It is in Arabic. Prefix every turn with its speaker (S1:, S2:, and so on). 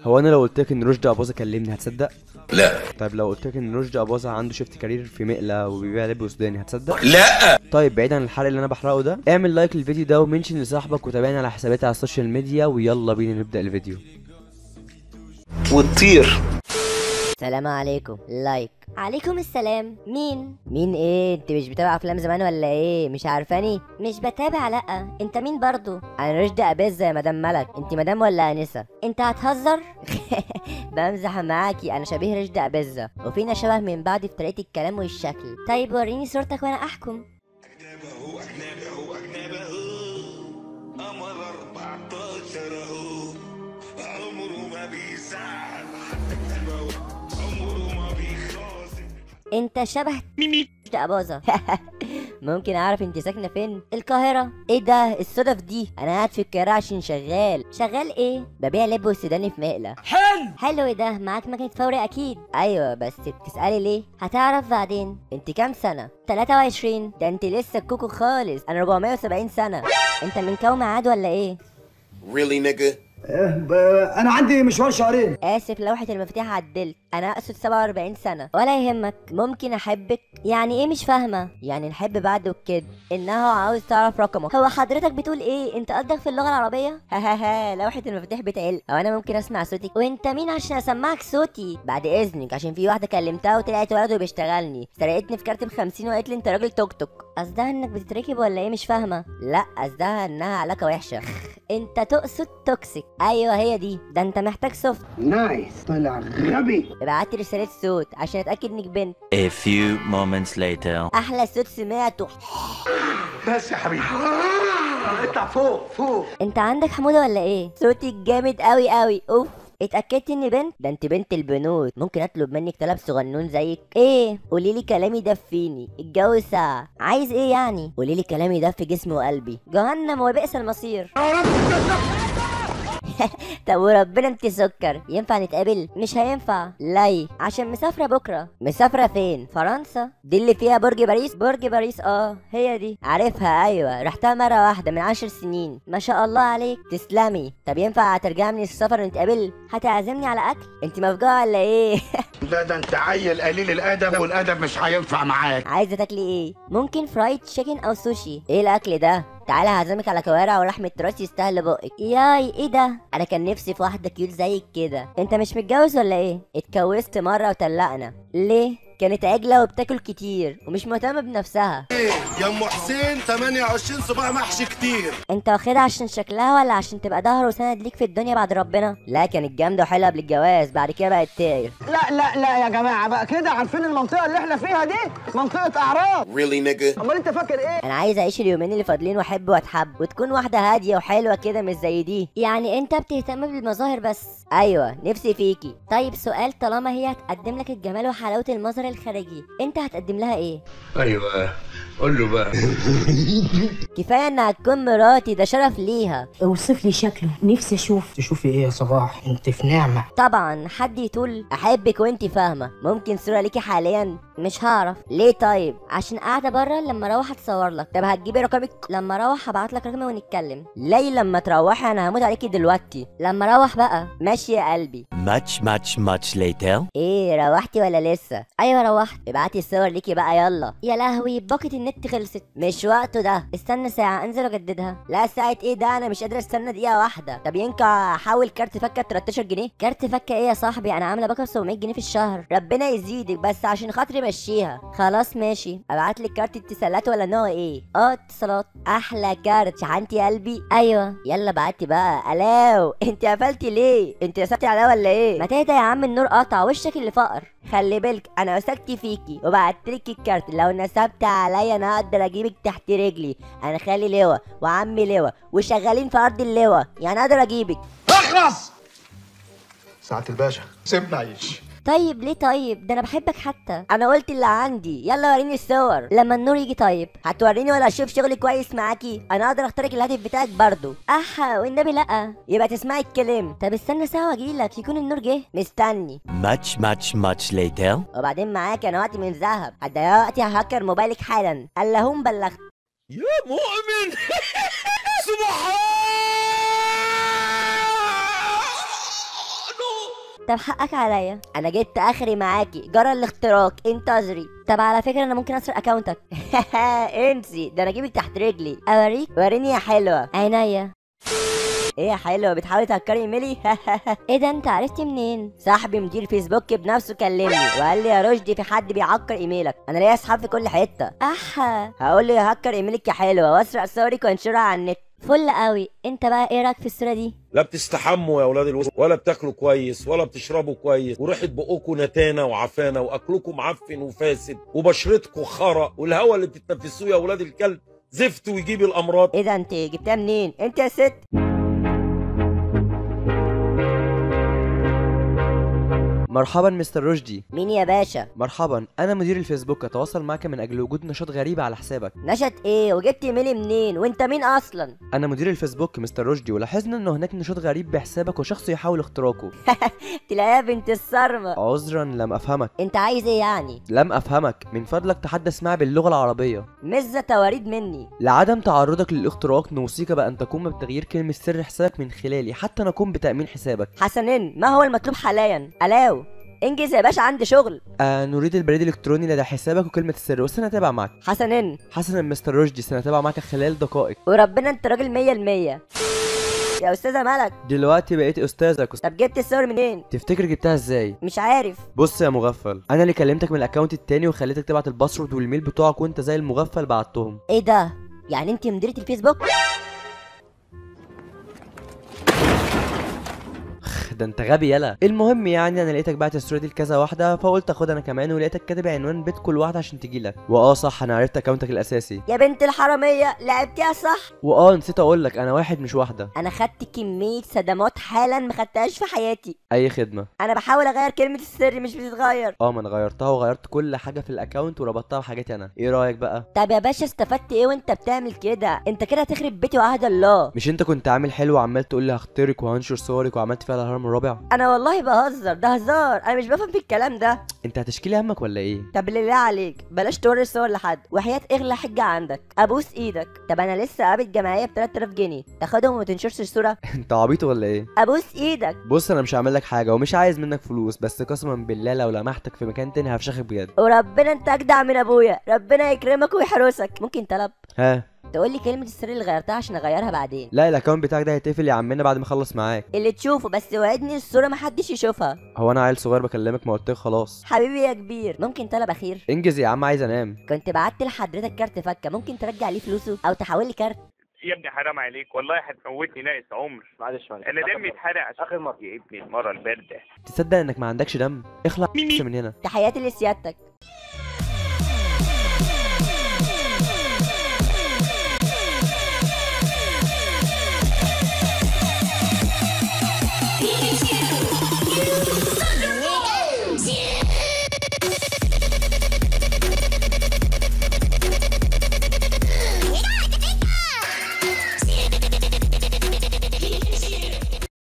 S1: هو انا لو قلت لك ان رشدي اباظه كلمني هتصدق؟
S2: لا.
S1: طيب لو قلت لك ان رشدي اباظه عنده شيفت كارير في مقله وبيبيع لب سوداني هتصدق؟
S2: لا.
S1: طيب بعيد عن الحرق اللي انا بحرقه ده، اعمل لايك للفيديو ده ومنشن لصاحبك وتابعني على حساباتي على السوشيال ميديا، ويلا بينا نبدا الفيديو
S2: وتطير.
S3: السلام عليكم. لايك.
S4: عليكم السلام. مين
S3: ايه؟ انت مش بتابع افلام زمان ولا ايه؟ مش عارفاني؟
S4: مش بتابع. لا انت مين برضو؟
S3: انا رشدي اباظه يا مدام ملك. انت مدام ولا انسه؟
S4: انت هتهزر؟
S3: بمزح معاكي، انا شبيه رشدي اباظه وفينا شبه من بعض في طريقه الكلام والشكل.
S4: طيب وريني صورتك وانا احكم. انت شبه رشدي اباظه.
S3: ممكن اعرف انت ساكنه فين؟
S4: القاهرة.
S3: ايه ده الصدف دي؟ انا قاعد في القاهره عشان شغال
S4: ايه؟
S3: ببيع لب وسوداني في مقله.
S4: حلو ده. معاك مكنة فوري اكيد؟
S3: ايوه، بس بتسالي ليه؟
S4: هتعرف بعدين.
S3: انت كام سنه؟
S4: 23.
S3: ده انت لسه كوكو خالص، انا 470 سنه.
S4: انت من كوم عاد ولا ايه؟
S2: Really nigga.
S5: انا عندي مشوار شهرين.
S3: اسف، لوحه المفاتيح عدلت، انا اقصد 47 سنه.
S4: ولا يهمك.
S3: ممكن احبك؟
S4: يعني ايه؟ مش فاهمة.
S3: يعني نحب بعض وكده. انها عاوز تعرف رقمك.
S4: هو حضرتك بتقول ايه؟ انت قصدك في اللغة العربية؟
S3: ها لوحه المفاتيح بتعل، او انا ممكن اسمع صوتك؟
S4: وانت مين عشان اسمعك صوتي؟
S3: بعد اذنك، عشان في واحده كلمتها وطلعت ولد وبيشتغلني، سرقتني في كارت ب50 وقالت لي انت راجل توك توك.
S4: قصدها انك بتتركب ولا ايه؟ مش فاهمة.
S3: لا، قصدها انها علاقه وحشه.
S4: انت تقصد توكسيك؟
S3: ايوه هي دي.
S4: ده انت محتاج سوفت.
S5: نايس، طلع غبي.
S3: ابعتي رساله صوت عشان اتاكد انك بنت.
S6: A few moments later.
S3: احلى صوت سمعته.
S5: بس يا حبيبي اطلع فوق.
S4: انت عندك حموضة ولا ايه؟
S3: صوتك جامد قوي قوي. اوف.
S4: اتأكدت اني بنت؟
S3: ده انت بنت البنوت. ممكن اطلب منك طلب صغنون زيك؟
S4: ايه؟
S3: قولي لي كلامي يدفيني، الجو ساعه.
S4: عايز ايه يعني؟
S3: قولي لي كلامي يدفي جسمي وقلبي.
S4: جهنم وبئس المصير.
S3: طب وربنا انت سكر، ينفع نتقابل؟
S4: مش هينفع.
S3: ليه؟
S4: عشان مسافرة بكرة.
S3: مسافره فين؟
S4: فرنسا.
S3: دي اللي فيها برج باريس؟
S4: برج باريس، هي دي.
S3: عارفها، ايوه رحتها مره واحده من 10 سنين.
S4: ما شاء الله عليك.
S3: تسلمي. طب ينفع ترجعي من السفر ونتقابل؟
S4: هتعزمني على اكل؟
S3: انت مفجوعه ولا ايه؟
S5: ده انت عيل قليل الادب، والادب مش هينفع معاك.
S3: عايزه تاكلي ايه؟
S4: ممكن فرايد تشيكن او سوشي.
S3: ايه الاكل ده؟ تعالى هعزمك على كوارع ولحمه راس يستاهل بقك.
S4: ياي ايه ده؟
S3: انا كان نفسي في واحده كيوت زيك كده.
S4: انت مش متجوز ولا ايه؟
S3: اتجوزت مره وطلقنا.
S4: ليه؟
S3: كانت عجله وبتاكل كتير ومش مهتمه بنفسها.
S2: يا ام حسين 28 صباع محشي كتير.
S4: انت واخدها عشان شكلها ولا عشان تبقى ظهر وسند ليك في الدنيا بعد ربنا؟
S3: لا، كانت جامده وحلوه قبل الجواز، بعد كده بقت طير.
S5: لا يا جماعه بقى كده، عارفين المنطقه اللي احنا فيها دي منطقه اعراض.
S2: Really nigga.
S5: امال انت فاكر ايه؟
S3: انا عايز اعيش اليومين اللي فاضلين واحب واتحب، وتكون واحده هاديه وحلوه كده مش زي دي.
S4: يعني انت بتهتم بالمظاهر بس؟
S3: ايوه نفسي فيكي.
S4: طيب سؤال، طالما هي هتقدم لك الجمال وحلاوه المظهر الخارجي، انت هتقدم لها ايه؟
S2: ايوه قول له بقى.
S3: كفايه انها تكون مراتي، ده شرف ليها.
S7: اوصف لي شكله، نفسي اشوف.
S5: تشوفي ايه يا صباح؟ انت في نعمه.
S4: طبعا. حد يطول؟
S3: احبك وانتي فاهمه. ممكن صوره ليكي حاليا؟
S4: مش هعرف.
S3: ليه طيب؟
S4: عشان قاعده بره، لما اروح اتصور لك.
S3: طب هتجيبي رقمك؟
S4: لما اروح هبعت لك رقمي ونتكلم.
S3: ليه لما تروحي؟ انا هموت عليكي دلوقتي.
S4: لما اروح بقى.
S3: ماشي يا قلبي.
S6: Much later.
S3: ايه، روحتي ولا لسه؟
S4: ايوه روحت.
S3: ابعتي الصور ليكي بقى يلا.
S4: يا لهوي، باقة النت خلصت.
S3: مش وقته ده.
S4: استنى ساعة انزل واجددها.
S3: لا، ساعة ايه ده؟ انا مش قادرة استنى دقيقة واحدة. طب ينفع احول كارت فكة 13 جنيه؟
S4: كارت فكة ايه يا صاحبي؟ انا عاملة باقة ب 700 جنيه في الشهر.
S3: ربنا يزيدك، بس عشان خاطري مشيها.
S4: خلاص ماشي.
S3: ابعتلك كارت اتصالات ولا نوع ايه؟
S4: اتصالات.
S3: احلى كارت. شحنتي قلبي؟
S4: ايوه.
S3: يلا بعتي بقى. الاو انت قفلتي ليه؟ انت نسيتي عليا ولا ايه؟
S4: ما تهدى يا عم، النور قطع وشك اللي فقر.
S3: خلي بالك انا وثقت فيكي وبعتلك الكارت، لو نسبت عليا انا هقدر اجيبك تحت رجلي. انا خالي لواء وعمي لواء وشغالين في ارض اللواء، يعني اقدر اجيبك.
S5: اخلص ساعة الباشا، سيبنا عيش.
S4: طيب ليه طيب؟ ده انا بحبك حتى.
S3: انا قلت اللي عندي. يلا وريني الصور.
S4: لما النور يجي. طيب
S3: هتوريني ولا اشوف شغلي كويس معاكي؟ انا اقدر اخترق الهاتف بتاعك برضو.
S4: والنبي لا.
S3: يبقى تسمعي الكلام.
S4: طب استنى ساعة واجيلك، يكون النور جه.
S3: مستني.
S6: Much later.
S3: وبعدين معاك انا وقتي من ذهب. دلوقتي ههكر موبايلك حالا. اللهم بلغت.
S2: يا مؤمن. سبحان
S4: طب حقك عليا.
S3: انا جبت اخري معاكي، جرى الاختراق، انتظري.
S4: طب على فكره انا ممكن اسرق اكونتك.
S3: انسي، ده انا اجيبك تحت رجلي.
S4: اوريك.
S3: وريني يا حلوه.
S4: عينيا.
S3: ايه يا حلوه، بتحاولي تهكري ايميلي؟
S4: ايه ده، انت عرفتي منين؟
S3: صاحبي مدير فيسبوك بنفسه كلمني وقال لي يا رشدي في حد بيعكر ايميلك. انا ليا اصحاب في كل حته.
S4: احا.
S3: هقول له يهكر ايميلك يا حلوه واسرق صورك وانشرها على النت.
S4: فل قوي. انت بقى ايه رايك في الصوره دي؟
S8: لا بتستحموا يا اولاد الوسط، ولا بتاكلوا كويس، ولا بتشربوا كويس، وريحه بقكم نتانه وعفانه، واكلكم معفن وفاسد، وبشرتكم خرا، والهواء اللي بتتنفسوه يا اولاد الكلب زفت ويجيب الامراض.
S3: ايه ده، انت جبتها منين انت يا ست؟
S1: مرحبا مستر رشدي.
S3: مين يا باشا؟
S1: مرحبا، انا مدير الفيسبوك، اتواصل معك من اجل وجود نشاط غريب على حسابك.
S3: نشأت ايه وجبت ايميلي منين وانت مين اصلا؟
S1: انا مدير الفيسبوك مستر رشدي، ولاحظنا ان هناك نشاط غريب بحسابك وشخص يحاول اختراقه.
S3: تلاقيها بنت الصرمه.
S1: عذرا لم افهمك.
S3: انت عايز ايه يعني؟
S1: لم افهمك، من فضلك تحدث معي باللغه العربيه.
S3: مزة تواريد مني.
S1: لعدم تعرضك للاختراق نوصيك بأن تقوم بتغيير كلمة سر حسابك من خلالي حتى نقوم بتأمين حسابك.
S3: حسنين، ما هو المطلوب حاليا؟ الاو انجز يا باشا، عندي شغل.
S1: نريد البريد الإلكتروني لدى حسابك وكلمة السر وسنتابع معك.
S3: حسنين.
S1: حسنا مستر رشدي، سنتابع معك خلال دقائق.
S3: وربنا انت راجل 100%. يا استاذه ملك،
S1: دلوقتي بقيت أستاذك.
S3: طب جبت الصور منين؟
S1: تفتكر جبتها ازاي؟
S3: مش عارف.
S1: بص يا مغفل، انا اللي كلمتك من الاكونت التاني وخليتك تبعت الباسورد والميل بتوعك، وانت زي المغفل بعتهم.
S3: ايه ده؟ يعني انت مديرة الفيسبوك؟
S1: ده انت غبي يلا. المهم يعني انا لقيتك بعت الصوره دي لكذا واحده، فقلت اخدها انا كمان، ولقيتك كاتب عنوان بيت كل واحده عشان تجيلك. صح، انا عرفت اكونتك الاساسي.
S3: يا بنت الحراميه، لعبتيها صح.
S1: نسيت اقول لك، انا واحد مش واحده.
S3: انا خدت كميه صدمات حالا ما خدتهاش في حياتي.
S1: اي خدمه.
S3: انا بحاول اغير كلمه السر مش بتتغير.
S1: ما انا غيرتها وغيرت كل حاجه في الاكونت وربطتها بحاجاتي انا. ايه رايك بقى؟
S3: طب يا باشا استفدت ايه وانت بتعمل كده؟ انت كده هتخرب بيتي وعهد الله.
S1: مش انت كنت عامل حلو وعمال تقول لي هخترق وهنشر صورك وعملت فيها الهرم الرابع؟
S3: انا والله بهزر، ده هزار، انا مش بفهم في الكلام ده.
S1: انت هتشكيلي همك ولا ايه؟
S3: طب لله عليك بلاش توري الصور لحد، وحياة اغلى حجه عندك ابوس ايدك. طب انا لسه قابل جمعيه ب 3000 جنيه، تاخدهم وما تنشرش الصوره؟
S1: انت عبيط ولا ايه؟
S3: ابوس ايدك.
S1: بص انا مش هعمل لك حاجه ومش عايز منك فلوس، بس قسما بالله لو لمحتك في مكان تاني هفشخك بجد.
S3: وربنا انت اجدع من ابويا، ربنا يكرمك ويحرسك. ممكن طلب؟
S1: ها؟
S3: تقول لي كلمه السر اللي غيرتها عشان اغيرها بعدين.
S1: لا، الاكونت بتاعك ده هيتقفل يا عمنا بعد ما اخلص معاك.
S3: اللي تشوفه، بس وعدني الصوره محدش يشوفها.
S1: هو انا عيل صغير بكلمك؟ ما قلتلك خلاص.
S3: حبيبي يا كبير، ممكن طلب اخير؟
S1: انجز يا عم، عايز انام.
S3: كنت بعت لحضرتك كارت فكه، ممكن ترجع ليه فلوسه او تحول لي كارت؟
S9: يا ابني حرام عليك والله، هتموتني ناقص عمر.
S5: معلش
S9: انا دمي اتحرق عشان اخر مره يا ابني المره البارده.
S1: تصدق انك ما عندكش دم؟ اخلع من هنا.
S3: تحياتي لسيادتك.